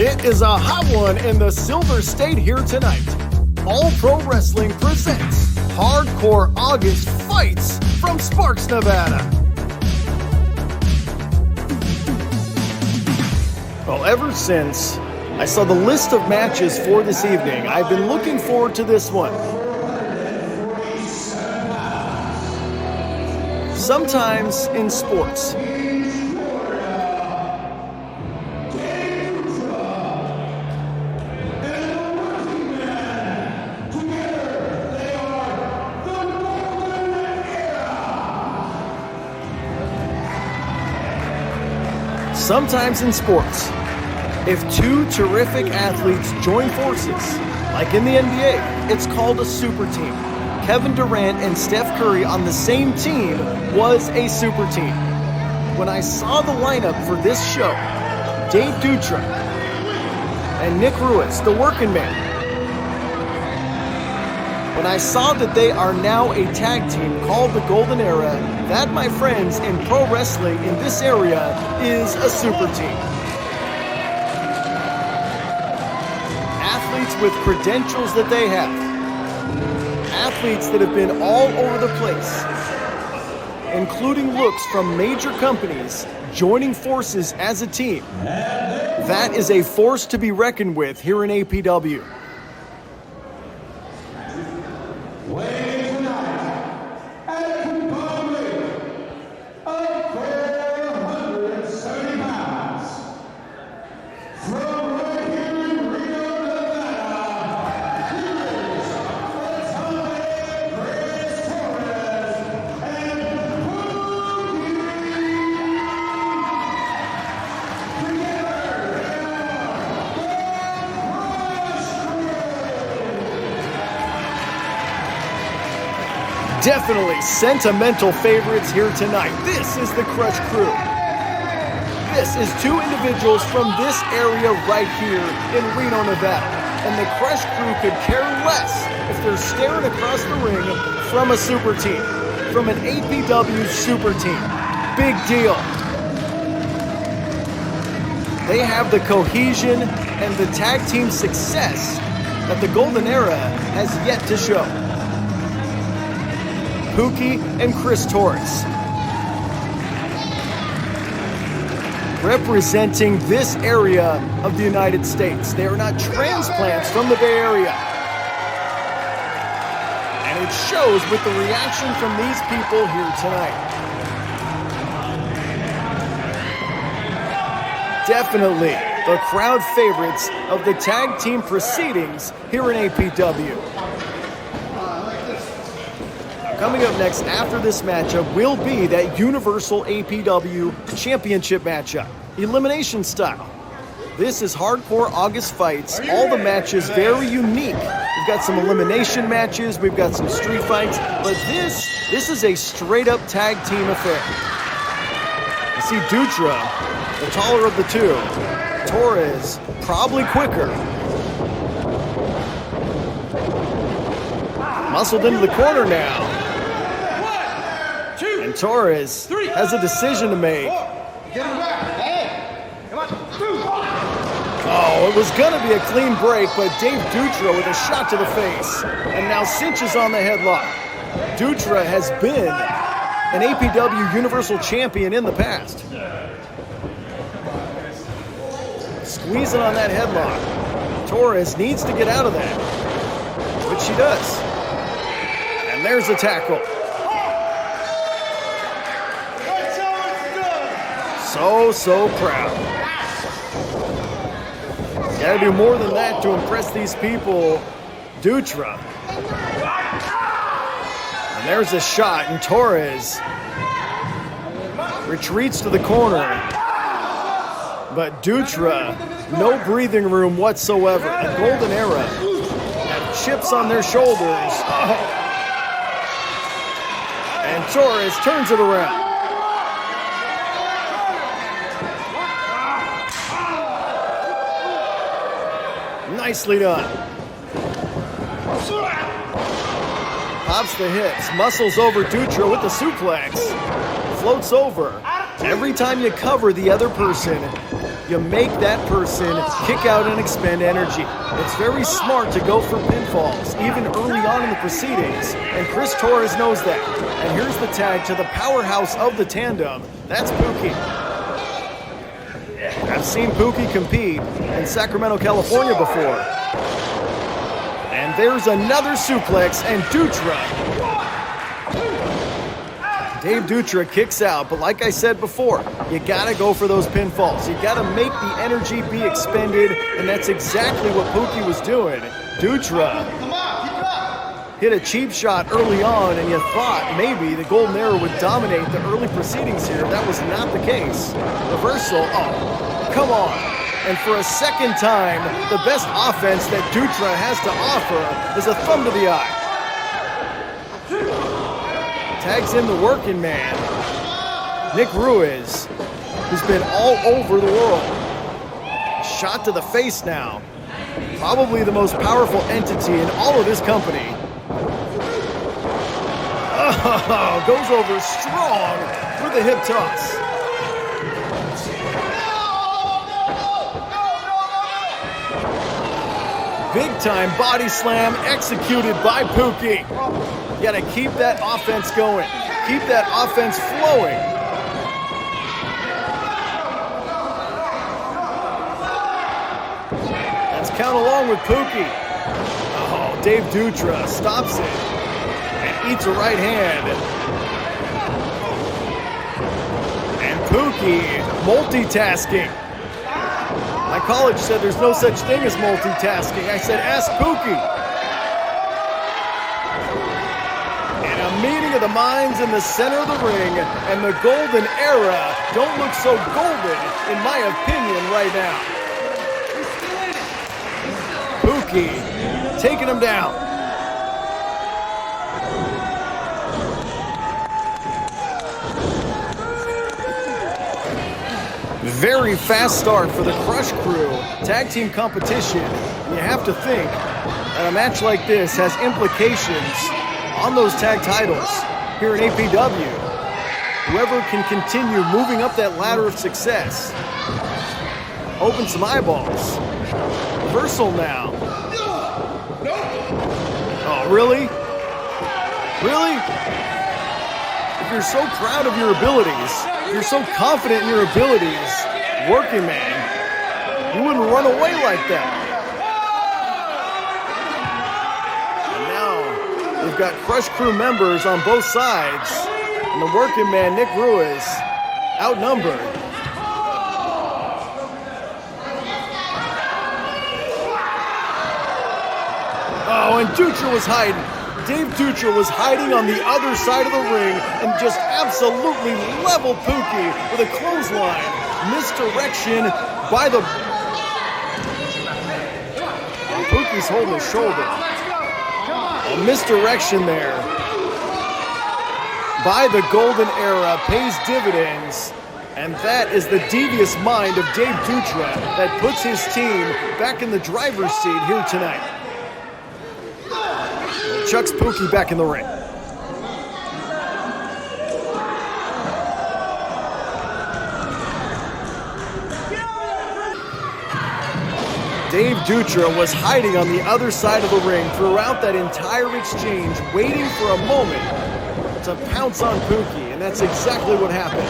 It is a hot one in the Silver State here tonight. All Pro Wrestling presents Hardcore August Fights from Sparks, Nevada. Well, ever since I saw the list of matches for this evening, I've been looking forward to this one. Sometimes in sports, if two terrific athletes join forces, like in the NBA, it's called a super team. Kevin Durant and Steph Curry on the same team was a super team. When I saw the lineup for this show, Dave Dutra and Nick Ruiz, the working man, when I saw that they are now a tag team called the Golden Era, that, my friends, in pro wrestling in this area is a super team. Athletes with credentials that they have. Athletes that have been all over the place, including looks from major companies joining forces as a team. That is a force to be reckoned with here in APW. Definitely sentimental favorites here tonight. This is the Crush Crew. This is two individuals from this area right here in Reno, Nevada. And the Crush Crew could care less if they're staring across the ring from a super team, from an APW super team. Big deal. They have the cohesion and the tag team success that the Golden Era has yet to show. Pooky and Cris Torres, representing this area of the United States. They are not transplants from the Bay Area. And it shows with the reaction from these people here tonight. Definitely the crowd favorites of the tag team proceedings here in APW. Coming up next after this matchup will be that Universal APW Championship matchup, elimination style. This is Hardcore August Fights, all the matches very unique. We've got some elimination matches, we've got some street fights, but this is a straight up tag team affair. You see Dutra, the taller of the two, Torres, probably quicker. Muscled into the corner now. And Torres has a decision to make. Oh, it was going to be a clean break, but Dave Dutra with a shot to the face. And now cinches on the headlock. Dutra has been an APW Universal Champion in the past. Squeezing on that headlock. Torres needs to get out of that. But she does. And there's a tackle. So proud. Gotta do more than that to impress these people. Dutra. And there's a shot, and Torres retreats to the corner. But Dutra, no breathing room whatsoever. A Golden Era have chips on their shoulders. And Torres turns it around. Nicely done. Pops the hips, muscles over Dutra with the suplex. Floats over. Every time you cover the other person, you make that person kick out and expend energy. It's very smart to go for pinfalls, even early on in the proceedings, and Cris Torres knows that. And here's the tag to the powerhouse of the tandem. That's Pooky. I've seen Pooky compete in Sacramento, California before. And there's another suplex, and Dutra. Dave Dutra kicks out, but like I said before, you gotta go for those pinfalls. You gotta make the energy be expended, and that's exactly what Pooky was doing. Dutra hit a cheap shot early on, and you thought maybe the Golden Era would dominate the early proceedings here. That was not the case. Reversal, oh, come on. And for a second time, the best offense that Dutra has to offer is a thumb to the eye. Tags in the working man, Nick Ruiz, who's been all over the world. Shot to the face now. Probably the most powerful entity in all of this company. Oh, goes over strong with a hip toss. Big time body slam executed by Pooky. You gotta keep that offense going. Keep that offense flowing. Let's count along with Pooky. Oh, Dave Dutra stops it and eats a right hand. And Pooky multitasking. My college said there's no such thing as multitasking. I said, ask Pooky. Meeting of the minds in the center of the ring, and the Golden Era don't look so golden, in my opinion, right now. Pooky taking him down. Very fast start for the Crush Crew tag team competition. And you have to think that a match like this has implications on those tag titles here in APW. Whoever can continue moving up that ladder of success. Open some eyeballs. Reversal now. Oh, really? Really? If you're so proud of your abilities, if you're so confident in your abilities, working man, you wouldn't run away like that. We've got Crush Crew members on both sides, and the working man, Nick Ruiz, outnumbered. Oh, and Dutra was hiding. Dave Dutra was hiding on the other side of the ring and just absolutely leveled Pooky with a clothesline. Misdirection by the... And Pooky's holding his shoulder. A misdirection there by the Golden Era pays dividends, and that is the devious mind of Dave Dutra that puts his team back in the driver's seat here tonight. Chucks Pooky back in the ring. Dave Dutra was hiding on the other side of the ring throughout that entire exchange, waiting for a moment to pounce on Pooky, and that's exactly what happened.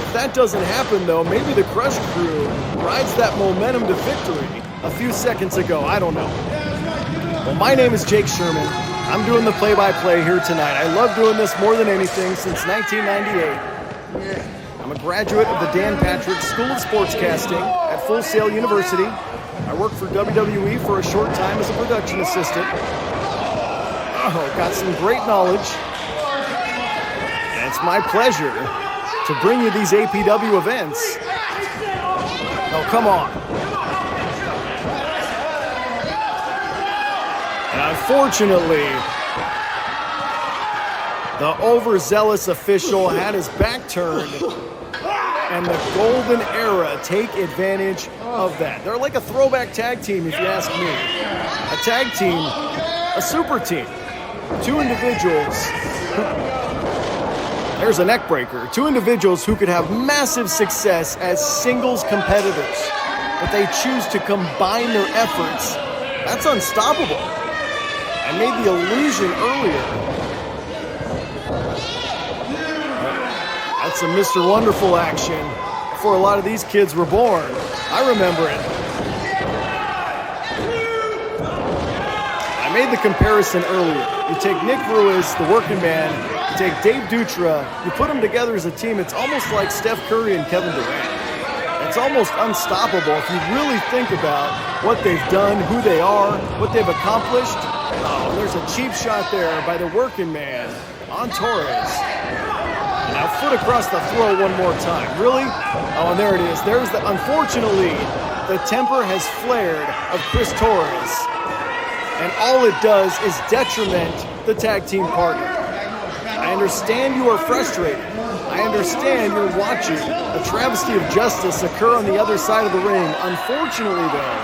If that doesn't happen, though, maybe the Crush Crew rides that momentum to victory a few seconds ago. I don't know. Well, my name is Jake Sherman. I'm doing the play-by-play here tonight. I love doing this more than anything since 1998. I'm a graduate of the Dan Patrick School of Sportscasting at Full Sail University. I worked for WWE for a short time as a production assistant. Oh, got some great knowledge. And it's my pleasure to bring you these APW events. Oh, come on. And unfortunately, the overzealous official had his back turned, and the Golden Era take advantage of that. They're like a throwback tag team, if you ask me. A tag team, a super team. Two individuals There's a neck breaker. Two individuals who could have massive success as singles competitors, but they choose to combine their efforts. That's unstoppable. I made the illusion earlier. That's some Mr. Wonderful action before a lot of these kids were born. I remember it. I made the comparison earlier. You take Nick Ruiz, the working man, you take Dave Dutra, you put them together as a team, it's almost like Steph Curry and Kevin Durant. It's almost unstoppable if you really think about what they've done, who they are, what they've accomplished. Oh, there's a cheap shot there by the working man on Torres. Now foot across the throat one more time. Really? Oh, and there it is. There's the, unfortunately, the temper has flared of Cris Torres. And all it does is detriment the tag team partner. I understand you are frustrated. I understand you're watching a travesty of justice occur on the other side of the ring. Unfortunately, though,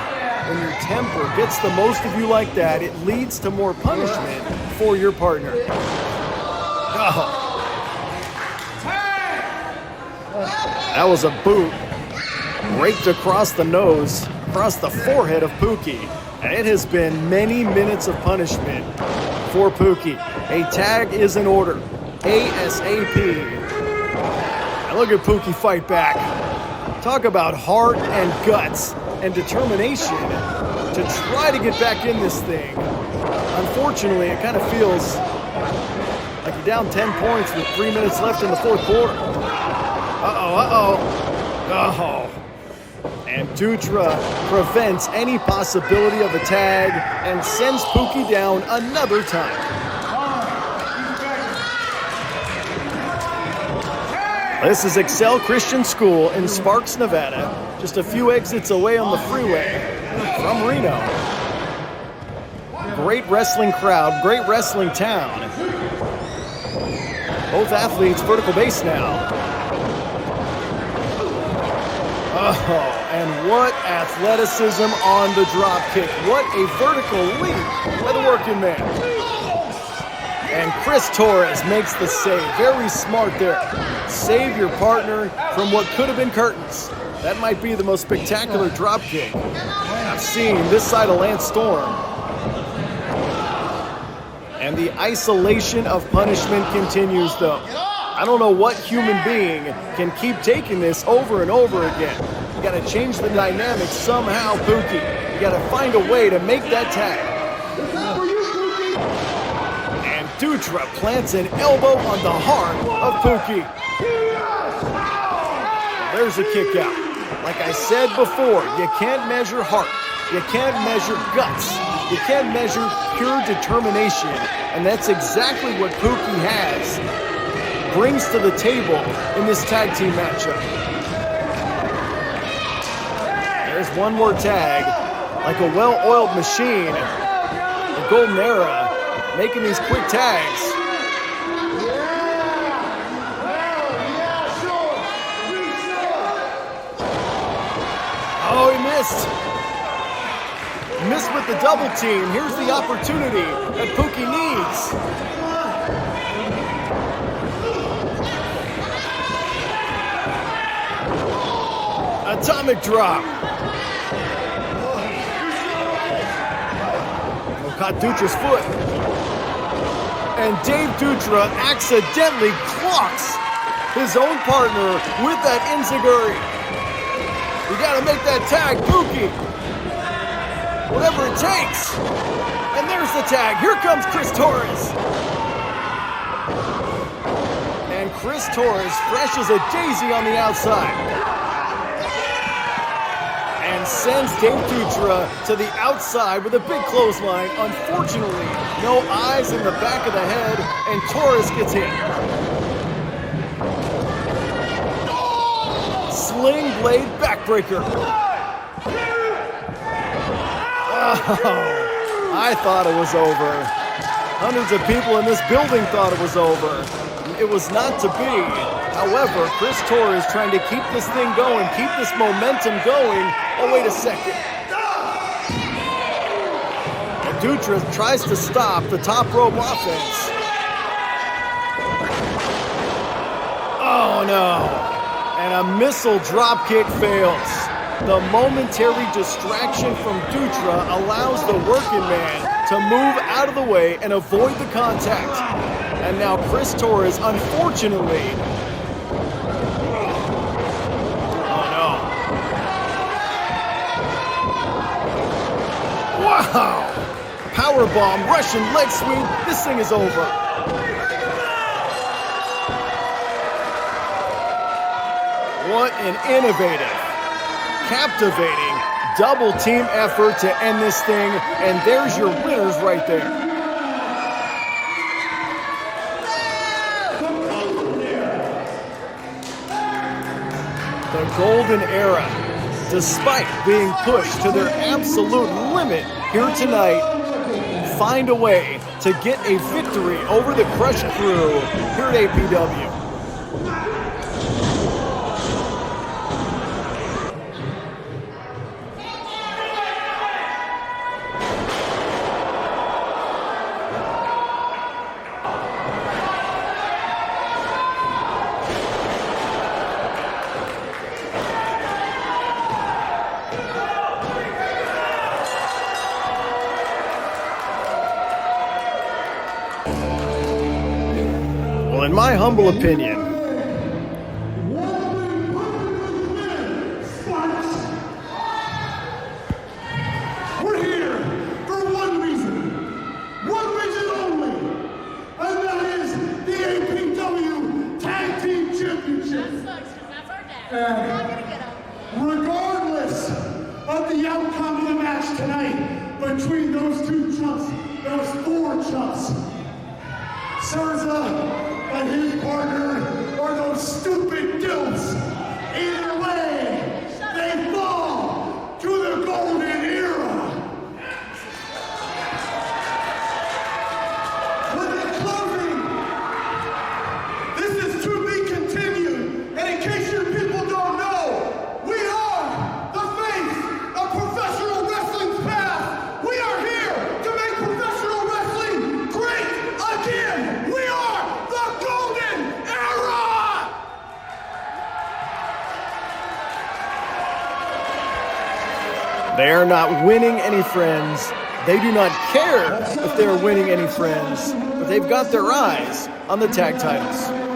when your temper gets the most of you like that, it leads to more punishment for your partner. Oh. That was a boot raked across the nose, across the forehead of Pooky. And it has been many minutes of punishment for Pooky. A tag is in order. ASAP. And look at Pooky fight back. Talk about heart and guts and determination to try to get back in this thing. Unfortunately, it kind of feels like you're down 10 points with 3 minutes left in the fourth quarter. Oh. And Dutra prevents any possibility of a tag and sends Pooky down another time. This is Excel Christian School in Sparks, Nevada, just a few exits away on the freeway from Reno. Great wrestling crowd, great wrestling town. Both athletes vertical base now. Oh, and what athleticism on the drop kick. What a vertical leap by the working man. And Cris Torres makes the save. Very smart there. Save your partner from what could have been curtains. That might be the most spectacular drop kick I've seen this side of Lance Storm. And the isolation of punishment continues, though. I don't know what human being can keep taking this over and over again. You got to change the dynamic somehow, Pooky. You got to find a way to make that tag. And Dutra plants an elbow on the heart of Pooky. There's a kick out. Like I said before, you can't measure heart. You can't measure guts. You can't measure pure determination. And that's exactly what Pooky brings to the table in this tag team matchup. There's one more tag, like a well-oiled machine. The Golden Era making these quick tags. Oh, he missed. Missed with the double team. Here's the opportunity that Pooky needs. Atomic drop. Caught Dutra's foot. And Dave Dutra accidentally clocks his own partner with that enziguri. You gotta make that tag, Pooky. Whatever it takes. And there's the tag. Here comes Cris Torres. And Cris Torres, fresh as a daisy on the outside. And sends Dave Dutra to the outside with a big clothesline. Unfortunately, no eyes in the back of the head, and Torres gets hit. Sling blade backbreaker. Oh, I thought it was over. Hundreds of people in this building thought it was over. It was not to be. However, Cris Torres trying to keep this thing going, keep this momentum going. Oh, wait a second. And Dutra tries to stop the top rope offense. Oh no! And a missile dropkick fails. The momentary distraction from Dutra allows the working man to move out of the way and avoid the contact. And now Cris Torres, unfortunately... Oh no. Wow! Powerbomb, Russian leg sweep, this thing is over. What an innovative, captivating, double team effort to end this thing, and there's your winners right there. The golden era, despite being pushed to their absolute limit here tonight, find a way to get a victory over the Crush crew here at APW. Well, in my humble opinion, we're here for one reason only, and that is the APW Tag Team Championship. And regardless of the outcome of the match tonight between those two chumps, those four chumps, Serza and his partner are those stupid dills. Either way, they fall to the golden era. With the closing, this is to be continued. And in case you people don't know, we are the face of professional wrestling's path. We are here to make professional wrestling great again. We are the golden era! they are not winning any friends. They do not care if they are winning any friends, but they've got their eyes on the tag titles.